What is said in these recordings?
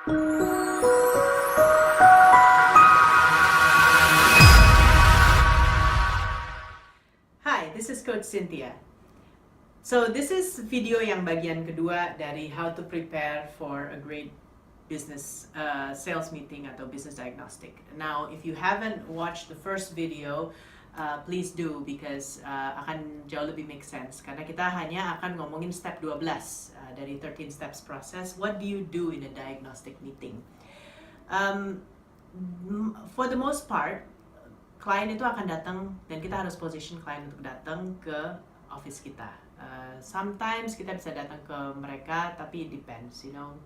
Hi, this is Coach Cynthia. So this is video yang bagian kedua dari how to prepare for a great business sales meeting atau business diagnostic. Now, if you haven't watched the first video, please do because akan jauh lebih make sense karena kita hanya akan ngomongin step 12 dari 13 steps process. What do you do in a diagnostic meeting? For the most part, klien itu akan datang dan kita harus position klien untuk datang ke office kita. Sometimes kita bisa datang ke mereka, tapi it depends, you know.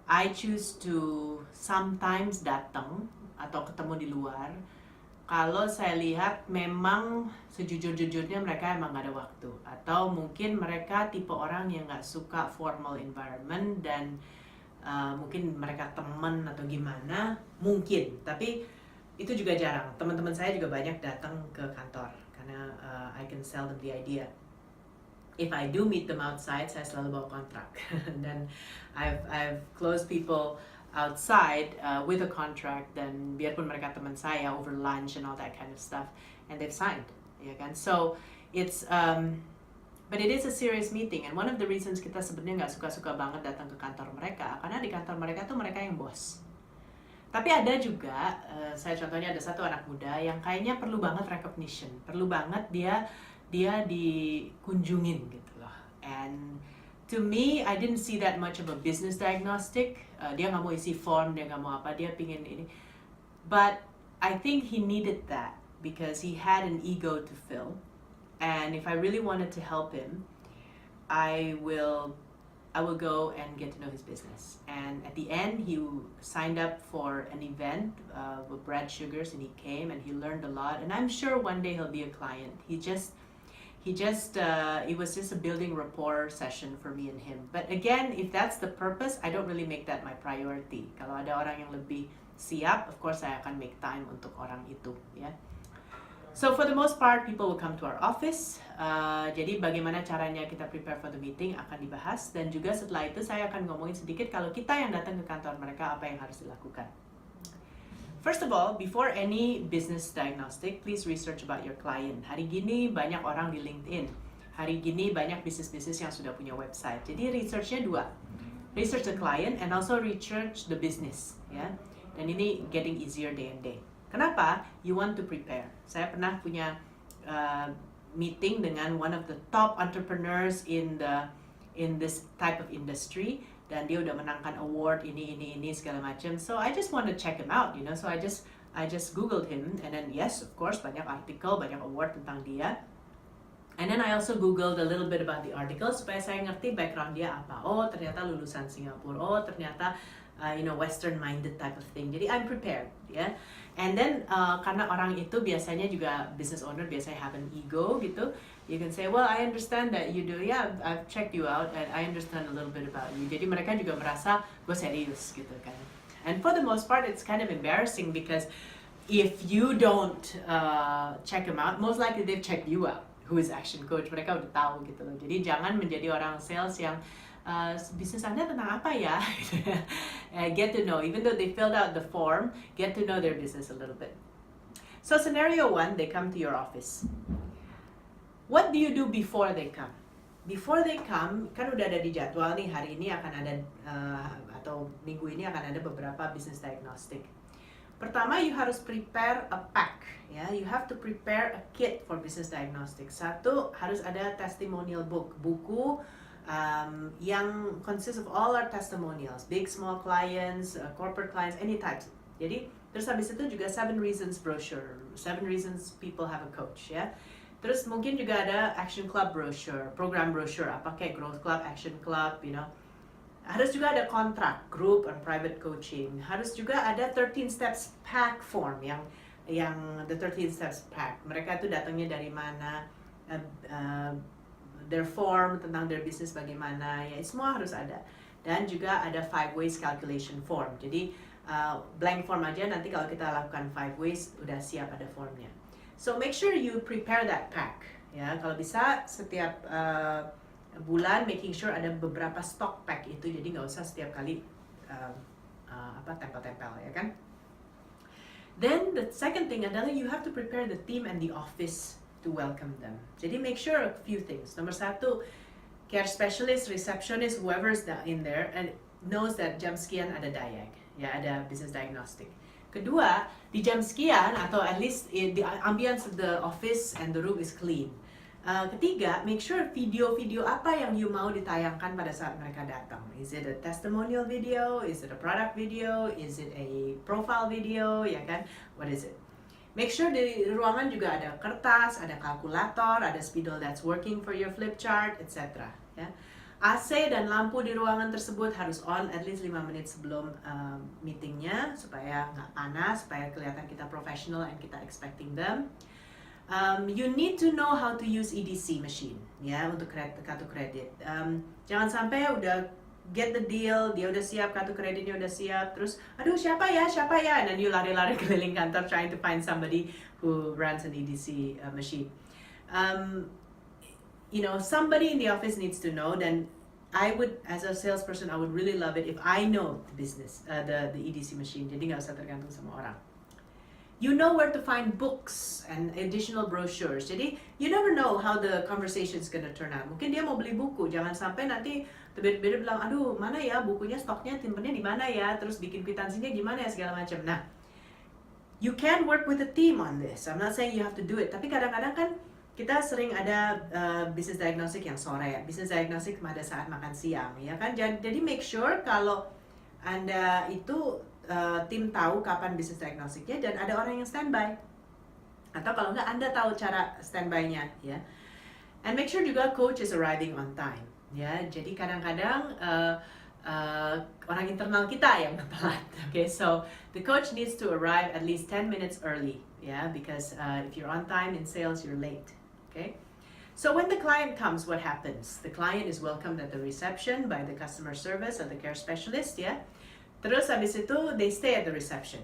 I choose to sometimes datang atau ketemu di luar kalau saya lihat memang sejujur-jujurnya mereka emang gak ada waktu, atau mungkin mereka tipe orang yang gak suka formal environment dan mungkin mereka teman atau gimana, mungkin, tapi itu juga jarang. Teman-teman saya juga banyak datang ke kantor karena I can sell them the idea. If I do meet them outside, saya selalu bawa kontrak. Dan I've closed people outside with a contract, dan biarpun mereka teman saya over lunch and all that kind of stuff, and they've signed, ya kan? So it's but it is a serious meeting, and one of the reasons kita sebenarnya nggak suka-suka banget datang ke kantor mereka karena di kantor mereka tuh mereka yang bos. Tapi ada juga, saya contohnya ada satu anak muda yang kayaknya perlu banget recognition, perlu banget dia dikunjungin gitu loh. And to me, I didn't see that much of a business diagnostic. Dia nggak mau isi form, dia nggak mau apa, dia pingin ini. But I think he needed that because he had an ego to fill. And if I really wanted to help him, I will go and get to know his business. And at the end, he signed up for an event with Brad Sugars, and he came and he learned a lot. And I'm sure one day he'll be a client. It was just a building rapport session for me and him. But again, if that's the purpose, I don't really make that my priority. Kalau ada orang yang lebih siap, of course saya akan make time untuk orang itu, ya. So for the most part, people will come to our office. Jadi bagaimana caranya kita prepare for the meeting akan dibahas, dan juga setelah itu saya akan ngomongin sedikit kalau kita yang datang ke kantor mereka apa yang harus dilakukan. First of all, before any business diagnostic, please research about your client. Hari gini banyak orang di LinkedIn. Hari gini banyak bisnis-bisnis yang sudah punya website. Jadi researchnya dua. Research the client and also research the business, ya. Dan ini getting easier day and day. Kenapa? You want to prepare. Saya pernah punya meeting dengan one of the top entrepreneurs in this type of industry, dan dia udah menangkan award ini segala macam. So I just want to check him out, you know. So I just googled him, and then yes, of course, banyak artikel, banyak award tentang dia. And then I also googled a little bit about the article supaya saya ngerti background dia apa. Oh, ternyata lulusan Singapura. Oh, ternyata Western-minded type of thing. Jadi I'm prepared, ya. And then karena orang itu biasanya juga business owner, biasanya have an ego gitu. You can say, well, I understand that you do. Yeah, I've checked you out and I understand a little bit about you. Jadi mereka juga merasa gue serius gitu kan. And for the most part, it's kind of embarrassing because if you don't check them out, most likely they've checked you out. Who is action coach? Mereka udah tahu gitu loh. Jadi jangan menjadi orang sales yang bisnis Anda tentang apa ya? Get to know, even though they filled out the form, get to know their business a little bit. So scenario one, they come to your office. What do you do before they come? Before they come, kan udah ada di jadwal nih, hari ini akan ada atau minggu ini akan ada beberapa business diagnostic. Pertama, you harus prepare a pack, ya. You have to prepare a kit for business diagnostic. Satu, harus ada testimonial book, buku yang consists of all our testimonials, big, small clients, corporate clients, any types. Jadi, terus habis itu juga 7 reasons brochure, 7 reasons people have a coach, ya. Terus mungkin juga ada action club brochure, program brochure, apa kayak growth club, action club, you know. Harus juga ada kontrak, group and private coaching. Harus juga ada 13 steps pack form yang the 13 steps pack. Mereka itu datangnya dari mana, their form tentang their business bagaimana, ya semua harus ada. Dan juga ada 5 ways calculation form. Jadi blank form aja, nanti kalau kita lakukan 5 ways udah siap ada formnya. So make sure you prepare that pack. Ya, kalau bisa setiap bulan, making sure ada beberapa stock pack itu, jadi nggak usah setiap kali tempel-tempel ya kan. Then the second thing adalah you have to prepare the team and the office to welcome them. Jadi make sure a few things. Nomor satu, care specialist, receptionist, whoever's in there and knows that jam sekian ada diag, ya ada business diagnostic. Kedua, di jam sekian atau at least the ambience of the office and the room is clean. Ketiga, make sure video-video apa yang you mau ditayangkan pada saat mereka datang. Is it a testimonial video? Is it a product video? Is it a profile video? Ya kan? What is it? Make sure di ruangan juga ada kertas, ada kalkulator, ada spidol that's working for your flip chart, etc. Ya. AC dan lampu di ruangan tersebut harus on at least 5 menit sebelum meetingnya supaya nggak panas, supaya kelihatan kita professional and kita expecting them. You need to know how to use EDC machine ya untuk kartu kredit. Jangan sampai udah get the deal, dia udah siap, kartu kreditnya udah siap, terus aduh siapa ya, and then you lari-lari keliling kantor trying to find somebody who runs an EDC machine. Somebody in the office needs to know. Then I would, as a salesperson, I would really love it if I know the business, the EDC machine. Jadi nggak usah tergantung sama orang. You know where to find books and additional brochures. Jadi you never know how the conversation is gonna turn out. Mungkin dia mau beli buku, jangan sampai nanti tiba-tiba bilang, aduh mana ya bukunya, stoknya, timpennya di mana ya, terus bikin kwitansinya gimana ya segala macam. Nah, you can work with a team on this. I'm not saying you have to do it, tapi kadang-kadang kan kita sering ada business diagnostic yang sore, business diagnostic pada saat makan siang, ya kan? Jadi make sure kalau Anda itu tim tahu kapan business diagnostiknya dan ada orang yang standby. Atau kalau nggak, Anda tahu cara standby-nya, ya. And make sure juga coach is arriving on time, ya. Jadi kadang-kadang orang internal kita yang telat. Okay, so the coach needs to arrive at least 10 minutes early, yeah, because if you're on time in sales, you're late. Okay. So when the client comes, what happens? The client is welcomed at the reception by the customer service or the care specialist, yeah. Terus habis itu, they stay at the reception.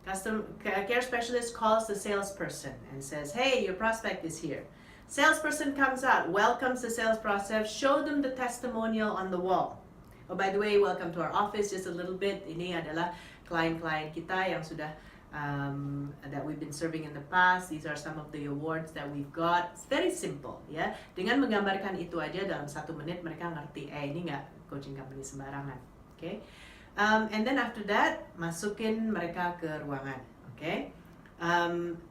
Care specialist calls the salesperson and says, hey, your prospect is here. Salesperson comes out, welcomes the sales process, show them the testimonial on the wall. Oh, by the way, welcome to our office, just a little bit. Ini adalah klien-klien kita yang sudah, that we've been serving in the past. These are some of the awards that we've got. It's very simple, ya. Dengan menggambarkan itu aja dalam 1 menit, mereka ngerti, ini nggak coaching company sembarangan. Okay? And then after that, masukin mereka ke ruangan, okay?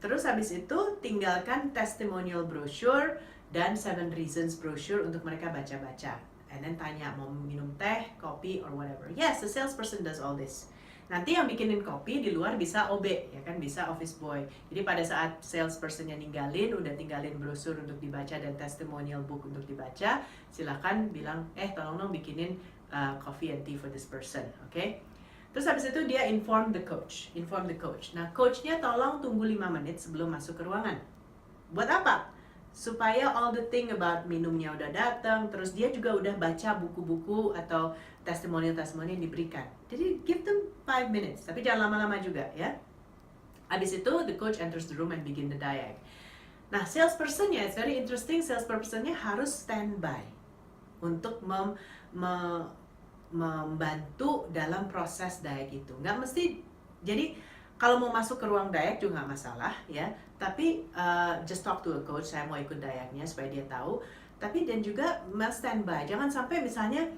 Terus habis itu tinggalkan testimonial brochure dan 7 reasons brochure untuk mereka baca-baca. And then tanya mau minum teh, kopi, or whatever. Yes, the salesperson does all this. Nanti yang bikinin kopi di luar bisa OB, ya kan, bisa office boy. Jadi pada saat salespersonnya ninggalin, udah tinggalin brosur untuk dibaca dan testimonial book untuk dibaca, silakan bilang, tolong dong bikinin coffee and tea for this person, okay? Terus habis itu dia inform the coach. Nah, coachnya tolong tunggu 5 menit sebelum masuk ke ruangan. Buat apa? Supaya all the thing about minumnya udah datang, terus dia juga udah baca buku-buku atau testimonial yang diberikan. Jadi give them 5 minutes, tapi jangan lama-lama juga, ya. Habis itu the coach enters the room and begin the diag. Nah, salespersonnya, it's very interesting, salespersonnya harus standby untuk membantu dalam proses diag itu. Nggak mesti, jadi kalau mau masuk ke ruang diag juga nggak masalah, ya. Tapi just talk to a coach, saya mau ikut diagnya supaya dia tahu. Tapi dan juga standby, jangan sampai misalnya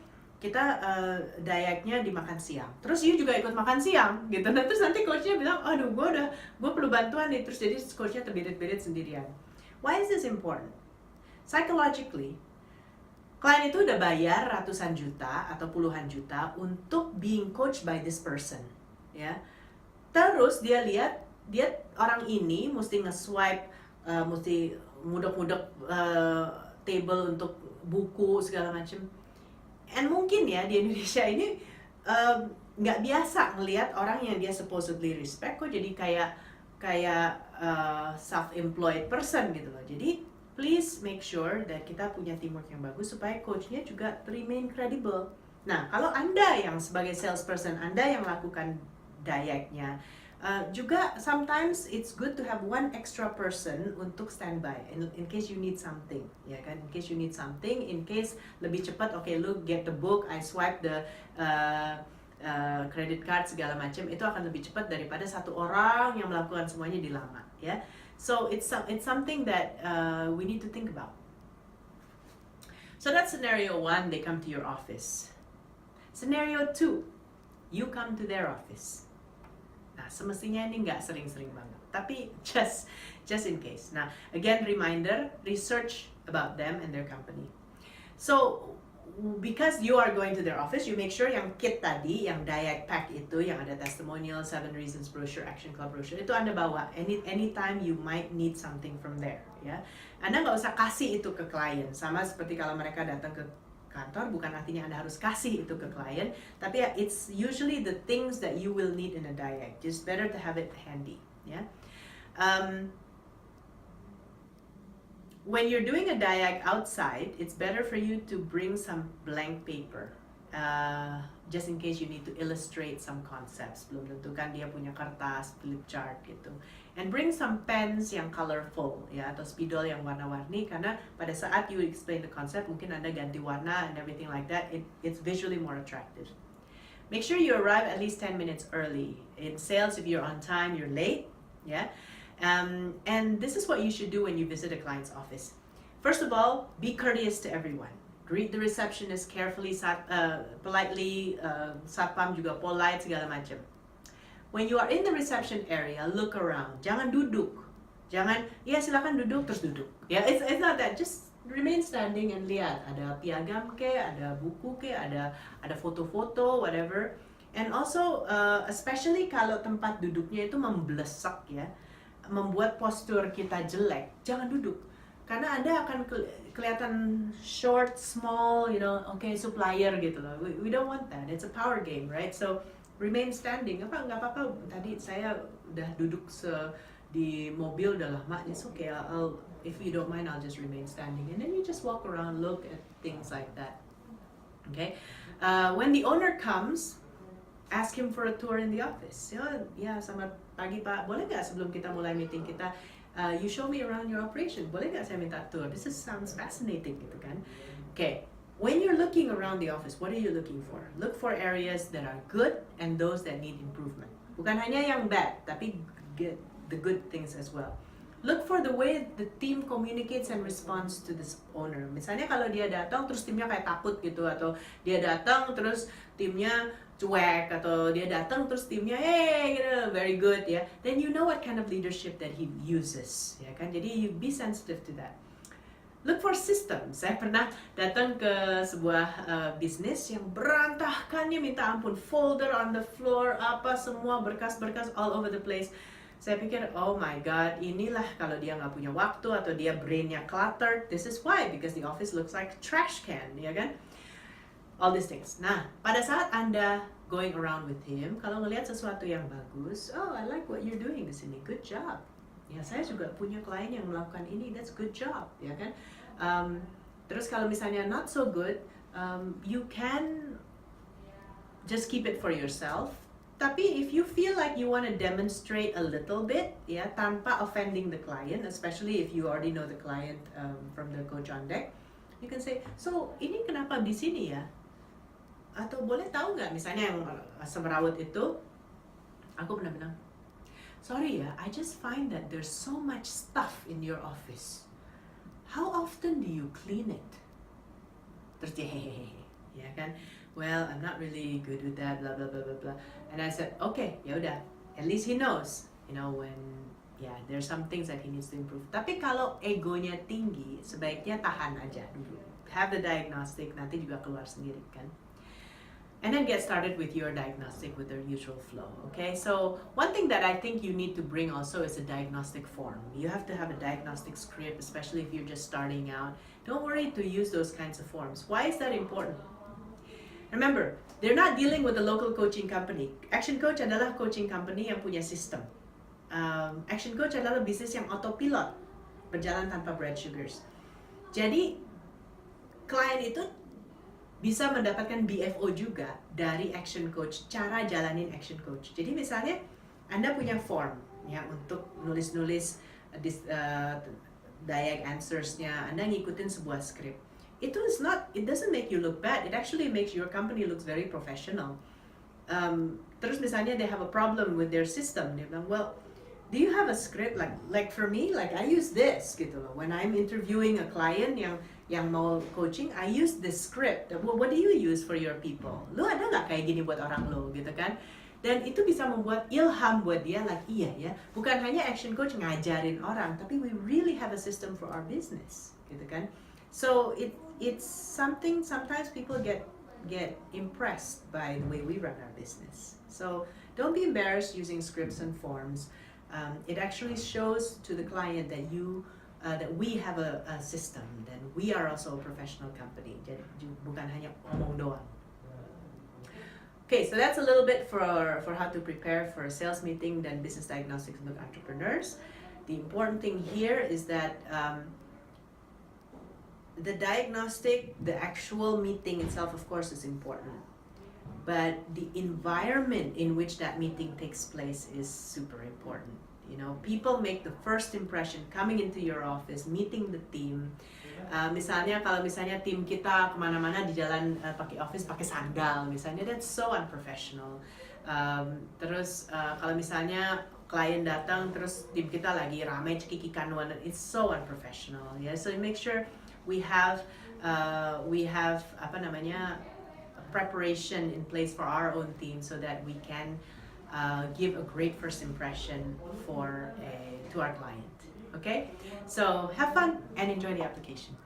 kita diagnya di makan siang, terus you juga ikut makan siang, gitu. Nah, terus nanti coachnya bilang, aduh gue perlu bantuan nih, terus jadi coachnya terbirit-birit sendirian. Why is this important? Psychologically, klien itu udah bayar ratusan juta atau puluhan juta untuk being coached by this person, ya. Terus dia lihat orang ini mesti nge-swipe, mesti mudok-mudok table untuk buku segala macam. And mungkin ya di Indonesia ini nggak biasa ngelihat orang yang dia supposedly respect kok jadi kayak self-employed person gitu loh. Jadi please make sure that kita punya teamwork yang bagus supaya coachnya juga remain credible. Nah, kalau Anda yang sebagai salesperson, Anda yang lakukan diagnya, Juga sometimes it's good to have one extra person untuk standby in case you need something, ya kan? In case you need something, in case lebih cepat, okay, lu get the book, I swipe the credit card segala macam, itu akan lebih cepat daripada satu orang yang melakukan semuanya di lama, ya. So it's something that we need to think about. So that's scenario 1, they come to your office. Scenario 2, you come to their office. Nah, semestinya ini nggak sering-sering banget, tapi just in case. Nah, again, reminder, research about them and their company. So, because you are going to their office, you make sure yang kit tadi, yang Dayak pack itu, yang ada testimonial, 7 reasons brochure, action club brochure, itu Anda bawa anytime you might need something from there, ya. Anda nggak usah kasih itu ke klien, sama seperti kalau mereka datang ke kantor, bukan artinya Anda harus kasih itu ke klien, tapi it's usually the things that you will need in a Dayak. Just better to have it handy, ya. When you're doing a Dayak outside, it's better for you to bring some blank paper, just in case you need to illustrate some concepts. Belum tentu kan dia punya kertas, flip chart gitu. And bring some pens yang colorful, ya, atau spidol yang warna-warni, karena pada saat you explain the concept, mungkin Anda ganti warna and everything like that, it's visually more attractive. Make sure you arrive at least 10 minutes early. In sales, if you're on time, you're late, yeah. And this is what you should do when you visit a client's office. First of all, be courteous to everyone. Greet the receptionist carefully, politely, satpam juga polite, segala macam. When you are in the reception area, look around. Jangan duduk. Jangan, ya silakan duduk, terus duduk. Ya, it's not that. Just remain standing and lihat. Ada piagam ke, ada buku ke, ada foto-foto, whatever. And also, especially kalau tempat duduknya itu memblesak, ya, membuat postur kita jelek, jangan duduk. Karena Anda akan kelihatan short, small, okay, supplier gitu loh. We don't want that. It's a power game, right? So, remain standing. Nggak apa-apa. Tadi saya udah duduk di mobil udah lama. It's okay. If you don't mind, I'll just remain standing. And then you just walk around, look at things like that. Okay. When the owner comes, ask him for a tour in the office. Ya, selamat pagi Pak. Boleh nggak sebelum kita mulai meeting kita, you show me around your operation. Boleh nggak saya minta tour? This sounds fascinating, gitu kan? Okay. When you're looking around the office, what are you looking for? Look for areas that are good and those that need improvement. Bukan hanya yang bad, tapi the good things as well. Look for the way the team communicates and responds to this owner. Misalnya kalau dia datang terus timnya kayak takut gitu, atau dia datang terus timnya cuek, atau dia datang terus timnya very good, ya. Then you know what kind of leadership that he uses, ya kan? Jadi you be sensitive to that. Look for systems. Saya pernah datang ke sebuah bisnis yang berantakannya minta ampun, folder on the floor, apa semua berkas-berkas all over the place. Saya pikir, oh my god, inilah kalau dia nggak punya waktu atau dia brainnya cluttered. This is why, because the office looks like a trash can, ya kan? All these things. Nah, pada saat Anda going around with him, kalau ngelihat sesuatu yang bagus, oh, I like what you're doing di sini, good job. Ya, saya juga punya klien yang melakukan ini, that's good job, ya kan? Terus kalau misalnya not so good, you can just keep it for yourself. Tapi if you feel like you want to demonstrate a little bit, ya, tanpa offending the client, especially if you already know the client from the coach on deck, you can say, so ini kenapa di sini ya? Atau boleh tahu nggak, misalnya yang semerawut itu, aku pernah bilang, sorry ya, I just find that there's so much stuff in your office. How often do you clean it? Terus dia hehehe, ya kan? Well, I'm not really good with that, blah blah blah blah blah. And I said, okay, ya udah, at least he knows, when there's some things that he needs to improve. Tapi kalau egonya tinggi, sebaiknya tahan aja dulu. Have the diagnostic, nanti juga keluar sendiri kan? And then get started with your diagnostic with the usual flow, okay? So one thing that I think you need to bring also is a diagnostic form. You have to have a diagnostic script, especially if you're just starting out. Don't worry to use those kinds of forms. Why is that important? Remember, they're not dealing with a local coaching company. Action Coach adalah coaching company yang punya sistem. Action Coach adalah bisnis yang autopilot, berjalan tanpa bread sugars. Jadi, klien itu bisa mendapatkan BFO juga dari Action Coach, cara jalanin Action Coach. Jadi misalnya Anda punya form ya untuk nulis-nulis diag answers-nya, Anda ngikutin sebuah script. It doesn't make you look bad. It actually makes your company looks very professional. Terus misalnya they have a problem with their system, dia bilang, well, do you have a script? Like for me, like I use this gitu loh. When I'm interviewing a client yang mau coaching, I use this script. Well, what do you use for your people? Lu ada nggak kayak gini buat orang lo gitu kan? Dan itu bisa membuat ilham buat dia, like iya ya, bukan hanya action coach ngajarin orang, tapi we really have a system for our business, gitu kan? So it's something sometimes people get impressed by the way we run our business. So don't be embarrassed using scripts and forms. It actually shows to the client that that we have a system, that we are also a professional company. Jadi bukan hanya omong doang. Okay, so that's a little bit for how to prepare for a sales meeting dan business diagnostics untuk entrepreneurs. The important thing here is that the diagnostic, the actual meeting itself, of course, is important. But the environment in which that meeting takes place is super important. You know, people make the first impression coming into your office, meeting the team. Misalnya kalau misalnya tim kita kemana-mana di jalan pakai office pakai sandal misalnya, that's so unprofessional. Terus kalau misalnya klien datang terus tim kita lagi ramai cekikikan, it's so unprofessional. Yeah, so make sure we have apa namanya preparation in place for our own team so that we can give a great first impression to our client. Okay, so have fun and enjoy the application.